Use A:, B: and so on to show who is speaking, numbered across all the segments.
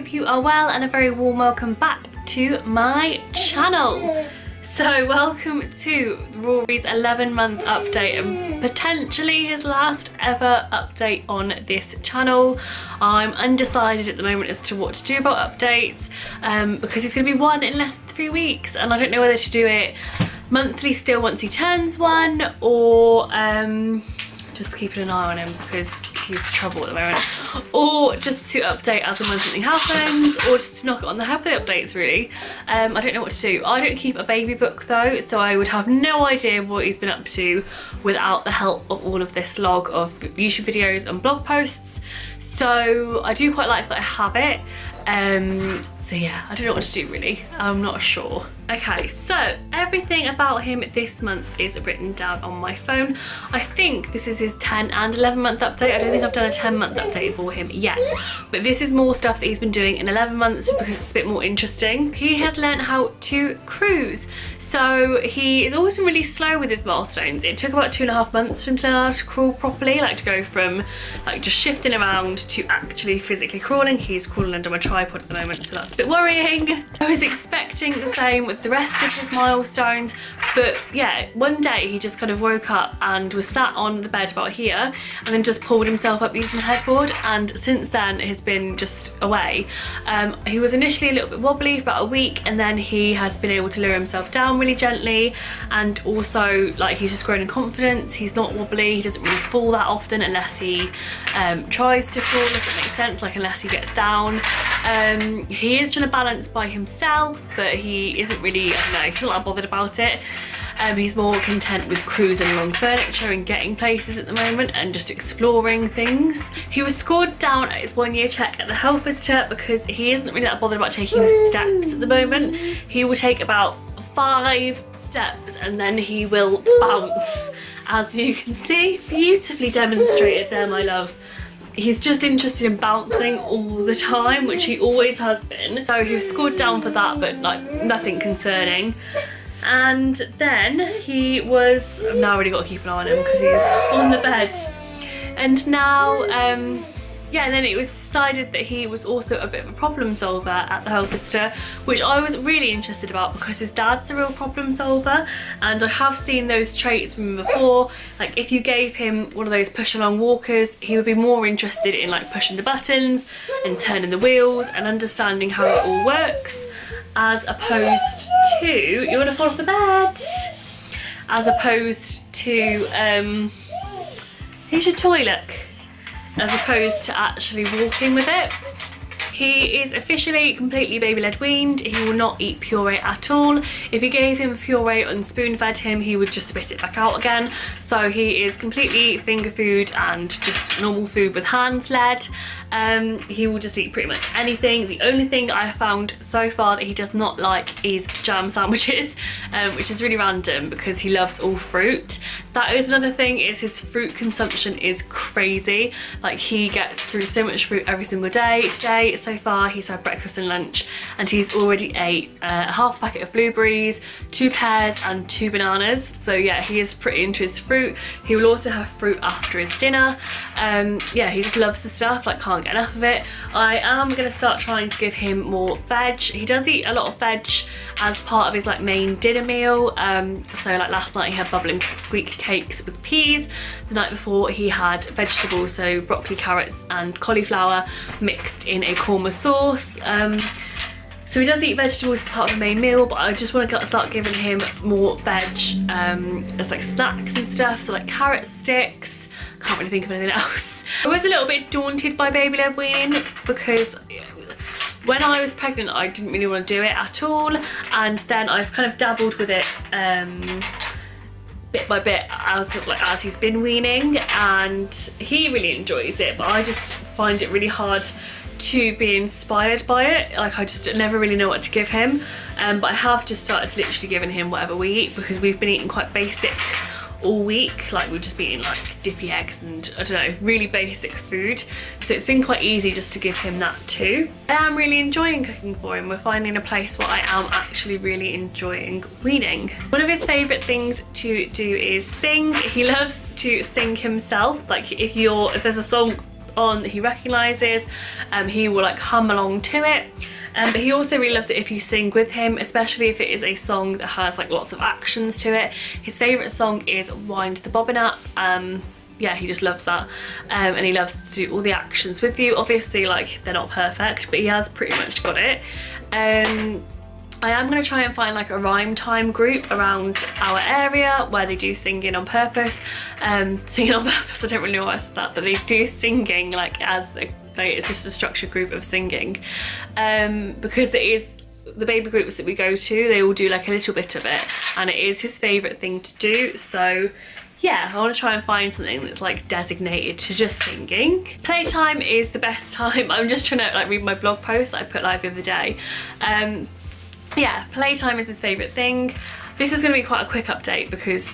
A: hope you are well and a very warm welcome back to my channel. So welcome to Rory's 11-month update and potentially his last ever update on this channel. I'm undecided at the moment as to what to do about updates because he's going to be 1 in less than 3 weeks, and I don't know whether to do it monthly still once he turns 1 or just keeping an eye on him because he's trouble at the moment, or just to update as and when something happens, or just to knock it on the head with the updates really. I don't know what to do. I don't keep a baby book though, so I would have no idea what he's been up to without the help of all of this log of YouTube videos and blog posts. So I do quite like that I have it. So yeah, I don't know what to do really. I'm not sure. Okay, so everything about him this month is written down on my phone. I think this is his 10 and 11 month update. I don't think I've done a 10-month update for him yet, but this is more stuff that he's been doing in 11 months because it's a bit more interesting. He has learned how to cruise. So he has always been really slow with his milestones. It took about 2.5 months for him to learn how to crawl properly, like to go from like just shifting around to actually physically crawling. He's crawling under my tripod at the moment, so that's a bit worrying. I was expecting the same with the rest of his milestones, but yeah, one day he just kind of woke up and was sat on the bed about here and then just pulled himself up using the headboard, and since then has been just away. He was initially a little bit wobbly for about a week, and then he has been able to lower himself down really gently, and also like he's just grown in confidence. He's not wobbly, he doesn't really fall that often unless he tries to fall, if it makes sense, like unless he gets down. He is trying to balance by himself, but he isn't really, I don't know, he's not that bothered about it. He's more content with cruising along furniture and getting places at the moment and just exploring things. He was scored down at his 1-year check at the health visitor because he isn't really that bothered about taking steps at the moment. He will take about 5 steps and then he will bounce, as you can see, beautifully demonstrated there, my love. He's just interested in bouncing all the time, which he always has been. So he was scored down for that, but like nothing concerning. And then he was, I've now really got to keep an eye on him because he's on the bed. And now, yeah, and then it was decided that he was also a bit of a problem solver at the health visitor, which I was really interested about because his dad's a real problem solver, and I have seen those traits from him before. Like if you gave him one of those push along walkers, he would be more interested in like pushing the buttons and turning the wheels and understanding how it all works, as opposed to, you want to fall off the bed, as opposed to here's your toy, look, as opposed to actually walking with it. He is officially completely baby-led weaned. He will not eat puree at all. If you gave him a puree and spoon-fed him, he would just spit it back out again. So he is completely finger food and just normal food with hands led. He will just eat pretty much anything. The only thing I have found so far that he does not like is jam sandwiches, which is really random because he loves all fruit. That is another thing, is his fruit consumption is crazy. Like he gets through so much fruit every single day. Today, so far, he's had breakfast and lunch and he's already ate a half packet of blueberries, 2 pears and 2 bananas. So yeah, he is pretty into his fruit. He will also have fruit after his dinner. Yeah, he just loves the stuff, like can't get enough of it. I am going to start trying to give him more veg. He does eat a lot of veg as part of his like main dinner meal. So like last night he had bubbling squeak cakes with peas. The night before he had vegetables, so broccoli, carrots and cauliflower mixed in a korma sauce. So he does eat vegetables as part of the main meal, but I just want to start giving him more veg as like snacks and stuff, so like carrot sticks. Can't really think of anything else. I was a little bit daunted by baby-led weaning because when I was pregnant I didn't really want to do it at all, and then I've kind of dabbled with it bit by bit as he's been weaning, and he really enjoys it, but I just find it really hard to be inspired by it. Like I just never really know what to give him, but I have just started literally giving him whatever we eat because we've been eating quite basic all week. Like we've just been eating like dippy eggs and I don't know, really basic food, so it's been quite easy just to give him that too. I am really enjoying cooking for him. We're finding a place where I am actually really enjoying weaning. One of his favourite things to do is sing. He loves to sing himself. Like if there's a song on that he recognises, he will like hum along to it. But he also really loves it if you sing with him, especially if it is a song that has like lots of actions to it. His favourite song is Wind the Bobbin Up. Yeah, he just loves that, and he loves to do all the actions with you. Obviously, like, they're not perfect, but he has pretty much got it. I am going to try and find like a rhyme time group around our area where they do singing on purpose. Singing on purpose, I don't really know why I said that, but they do singing like as a, like, it's just a structured group of singing, because it is the baby groups that we go to, they all do like a little bit of it, and it is his favourite thing to do. So yeah, I want to try and find something that's like designated to just singing. Playtime is the best time. I'm just trying to like read my blog post that I put live the other day. Yeah, playtime is his favourite thing. This is going to be quite a quick update because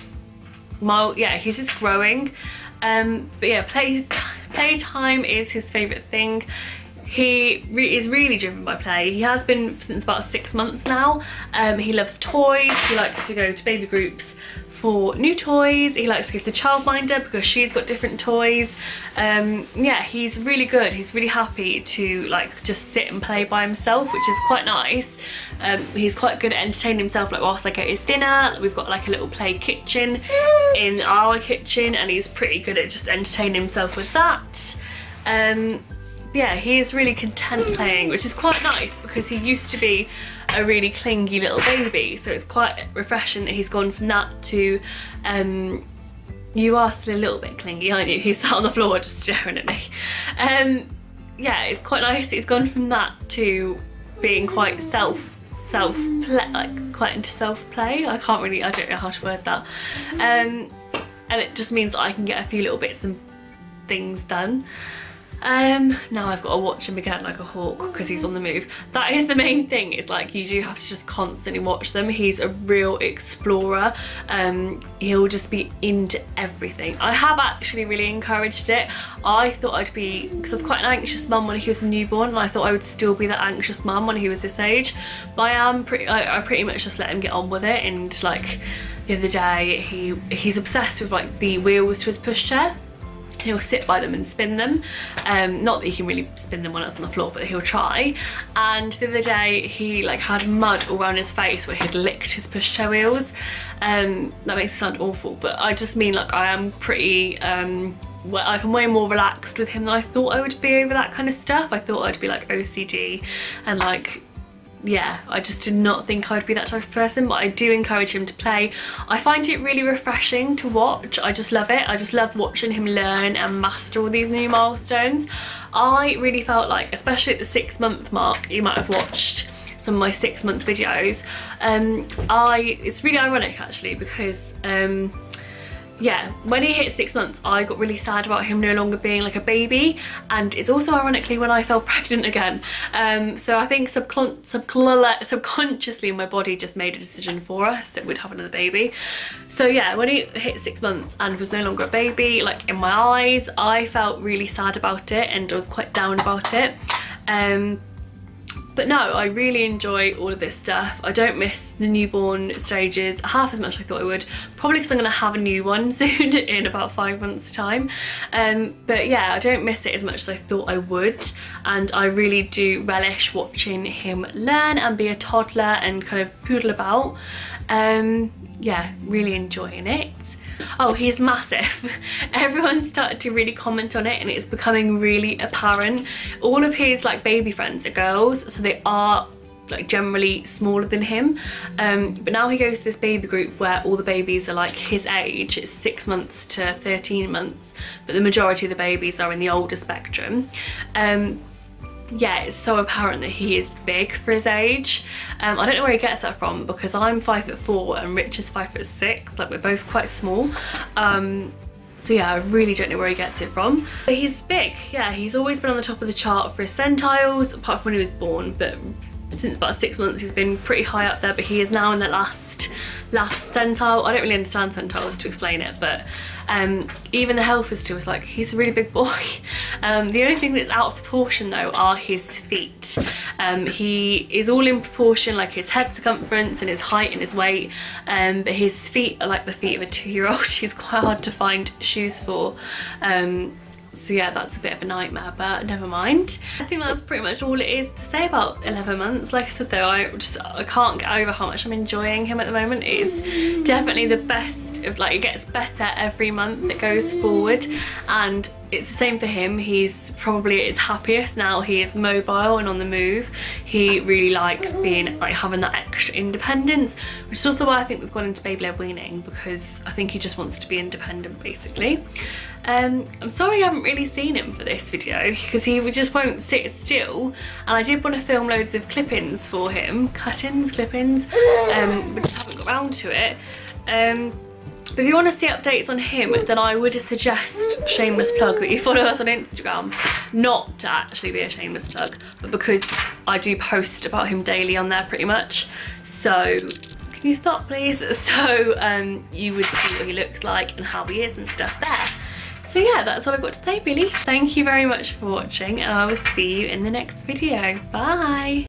A: he's just growing. But yeah, playtime is his favourite thing. He is really driven by play. He has been since about 6 months now. He loves toys. He likes to go to baby groups for new toys. He likes to go to the childminder because she's got different toys. Yeah, he's really good. He's really happy to like just sit and play by himself, which is quite nice. He's quite good at entertaining himself, like whilst I get his dinner. We've got like a little play kitchen in our kitchen, and he's pretty good at just entertaining himself with that. Yeah, he is really content playing, which is quite nice because he used to be a really clingy little baby, so it's quite refreshing that he's gone from that to you are still a little bit clingy, aren't you? He's sat on the floor just staring at me. Yeah, it's quite nice that he's gone from that to being quite quite into self-play. I don't know how to word that. And it just means that I can get a few little bits and things done. Now I've got to watch him again like a hawk because he's on the move. That is the main thing, is like you do have to just constantly watch them. He's a real explorer. He'll just be into everything. I have actually really encouraged it. I thought I'd be, because I was quite an anxious mum when he was a newborn, and I thought I would still be that anxious mum when he was this age, but I pretty much just let him get on with it. And like the other day he's obsessed with like the wheels to his pushchair. He'll sit by them and spin them. Not that he can really spin them when it's on the floor, but he'll try. And the other day he like had mud all around his face where he'd licked his pushchair wheels. That makes it sound awful, but I just mean like I am pretty like I'm way more relaxed with him than I thought I would be over that kind of stuff. I thought I'd be like OCD and like, yeah, I just did not think I'd be that type of person, but I do encourage him to play. I find it really refreshing to watch. I just love it. I just love watching him learn and master all these new milestones. I really felt like, especially at the 6-month mark, you might have watched some of my 6-month videos. It's really ironic actually because yeah, when he hit 6 months, I got really sad about him no longer being like a baby, and it's also ironically when I fell pregnant again. So I think subconsciously my body just made a decision for us that we'd have another baby. So yeah, when he hit 6 months and was no longer a baby, like in my eyes, I felt really sad about it and I was quite down about it. But no, I really enjoy all of this stuff. I don't miss the newborn stages half as much as I thought I would, probably because I'm going to have a new one soon in about 5 months time. But yeah, I don't miss it as much as I thought I would, and I really do relish watching him learn and be a toddler and kind of poodle about. Yeah, really enjoying it. Oh, he's massive. Everyone started to really comment on it and it's becoming really apparent. All of his like baby friends are girls, so they are like generally smaller than him. But now he goes to this baby group where all the babies are like his age. It's 6 months to 13 months, but the majority of the babies are in the older spectrum. Yeah, it's so apparent that he is big for his age. I don't know where he gets that from because I'm 5'4" and Rich is 5'6", like we're both quite small. So yeah, I really don't know where he gets it from. But he's big, yeah, he's always been on the top of the chart for his centiles, apart from when he was born, but since about 6 months he's been pretty high up there, but he is now in the last centile. I don't really understand centiles to explain it, but even the health visitor was like, he's a really big boy. The only thing that's out of proportion though are his feet. He is all in proportion, like his head circumference and his height and his weight, but his feet are like the feet of a 2-year-old. He's quite hard to find shoes for. So yeah, that's a bit of a nightmare, but never mind. I think that's pretty much all it is to say about 11 months. Like I said though, I can't get over how much I'm enjoying him at the moment. It's definitely the best of, like, it gets better every month that goes forward, and it's the same for him. He's probably at his happiest now. He is mobile and on the move. He really likes being, like, having that extra independence, which is also why I think we've gone into baby-led weaning, because I think he just wants to be independent basically. I'm sorry I haven't really seen him for this video because he just won't sit still, and I did want to film loads of clippings for him, clippings, but just haven't got around to it. But if you want to see updates on him, then I would suggest, shameless plug, that you follow us on Instagram. Not to actually be a shameless plug, but because I do post about him daily on there pretty much. So, can you stop please? So you would see what he looks like and how he is and stuff there. So yeah, that's all I've got to say really. Thank you very much for watching, and I will see you in the next video. Bye!